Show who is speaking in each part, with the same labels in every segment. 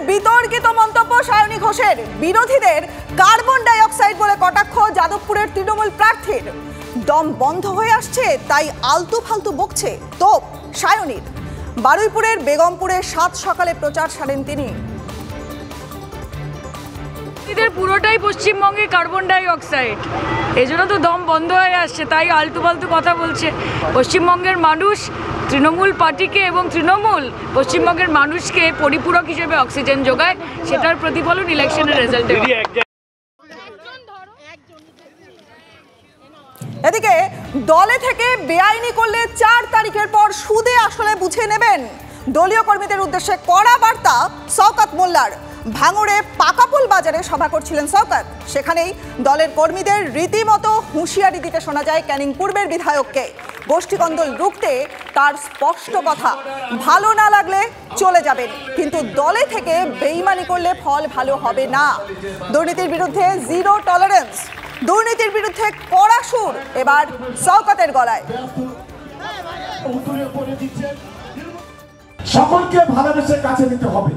Speaker 1: বিতর্কিত মন্তব্য সায়নী ঘোষের। বিরোধীদের কার্বন ডাই অক্সাইড বলে কটাক্ষ যাদবপুরের তৃণমূল প্রার্থীর। দম বন্ধ হয়ে আসছে তাই আলতু ফালতু বকছে তোপ সায়নীর। বারুইপুরের বেগমপুরে সাত সকালে প্রচার সারেন তিনি।
Speaker 2: পুরোটাই পশ্চিমবঙ্গে কার্বন ডাই অক্সাইড, এজন্য তো দম বন্ধ হয়ে আসছে, তাই আলতু ফালতু কথা বলছে। পশ্চিমবঙ্গের মানুষ তৃণমূল পার্টিকে এবং তৃণমূল পশ্চিমবঙ্গের মানুষকে পরিপূরক হিসেবে অক্সিজেন যোগায়, সেটার প্রতিফলন ইলেকশনের রেজাল্টে।
Speaker 1: এদিকে দলে থেকে বেআইনি করলে 4 তারিখের পর সুদে আসলে বুঝে নেবেন। দলীয় কর্মীদের উদ্দেশ্যে কড়া বার্তা শওকত মোল্লার। ভাঙড়ে পাকাপুল বাজারে সভা করছিলেন শওকত। সেখানেই দলের কর্মীদের রীতিমতো হুঁশিয়ারি দিতে শোনা যায় ক্যানিং পূর্বের বিধায়ককে। গোষ্ঠীকন্দল রুখতে তার স্পষ্ট কথা, ভালো না লাগলে চলে যাবেন, কিন্তু দলে থেকে বেইমানি করলে ফল ভালো হবে না। দুর্নীতির বিরুদ্ধে জিরো টলারেন্স। দুর্নীতির বিরুদ্ধে কড়া সুর এবার শওকতের গলায়।
Speaker 3: সকলকে ভালোবেসে কাছে নিতে হবে।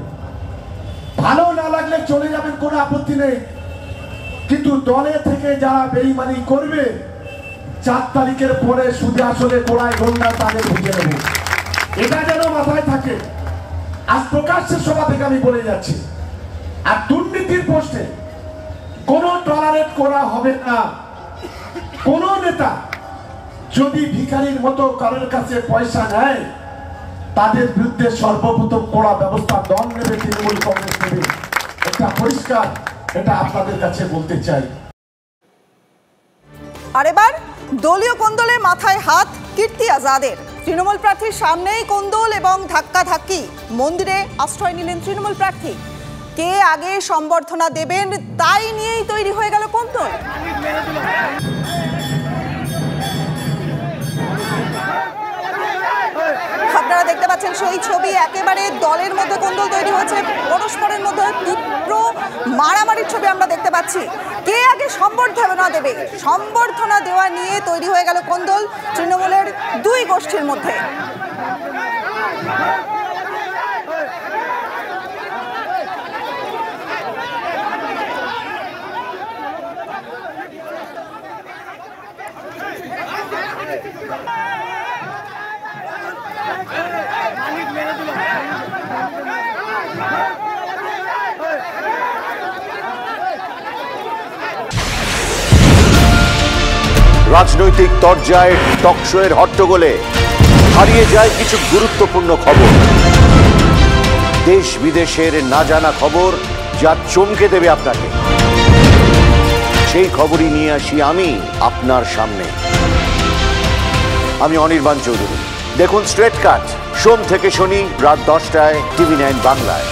Speaker 3: ভালো না লাগলে চলে যাবেন, কোনো আপত্তি নেই, কিন্তু দলে থেকে যারা বেইমানি করবে 4 তারিখের পরে সুদে আসলে গোড়ায় গন্ডা তাদের বুঝে নেব। এটা যেন মাথায় থাকে। আজ প্রকাশ্যের সভা থেকে আমি বলে যাচ্ছি, আর দুর্নীতির পোস্টে কোনো টলারেট করা হবে না। কোন নেতা যদি ভিখারির মতো কারোর কাছে পয়সা নেয়, তাদের বিরুদ্ধে সর্বপ্রথম কড়া ব্যবস্থা দল নেবে, তৃণমূল কংগ্রেস নেবে। এটা পরিষ্কার, এটা আপনাদের কাছে বলতে চাই।
Speaker 1: আর এবার দলীয় কোন্দলে মাথায় হাত কীর্তি আজাদের। তৃণমূল প্রার্থীর সামনেই কোন্দল এবং ধাক্কাধাক্কি। মন্দিরে আশ্রয় নিলেন তৃণমূল প্রার্থী। কে আগে সম্বর্ধনা দেবেন তাই নিয়েই তৈরি হয়ে গেল কোন্দল। আপনারা দেখতে পাচ্ছেন সেই ছবি, একেবারে দলের মধ্যে কোন্দল তৈরি হয়েছে, পরস্পরের মধ্যে তীব্র মারামারির ছবি আমরা দেখতে পাচ্ছি। কে আগে সম্বর্ধনা দেবে, সম্বর্ধনা দেওয়া নিয়ে তৈরি হয়ে গেল কোন্দল তৃণমূলের দুই গোষ্ঠীর মধ্যে।
Speaker 4: রাজনৈতিক তরজায় টকশোয়ের হট্টগোলে হারিয়ে যায় কিছু গুরুত্বপূর্ণ খবর। দেশ বিদেশের না জানা খবর যা চমকে দেবে আপনাকে। সেই খবরই নিয়ে আসি আমি আপনার সামনে। আমি অনির্বাণ চৌধুরী। দেখুন স্ট্রেট কাট, সোম থেকে শনি রাত 10টায় TV9 বাংলায়।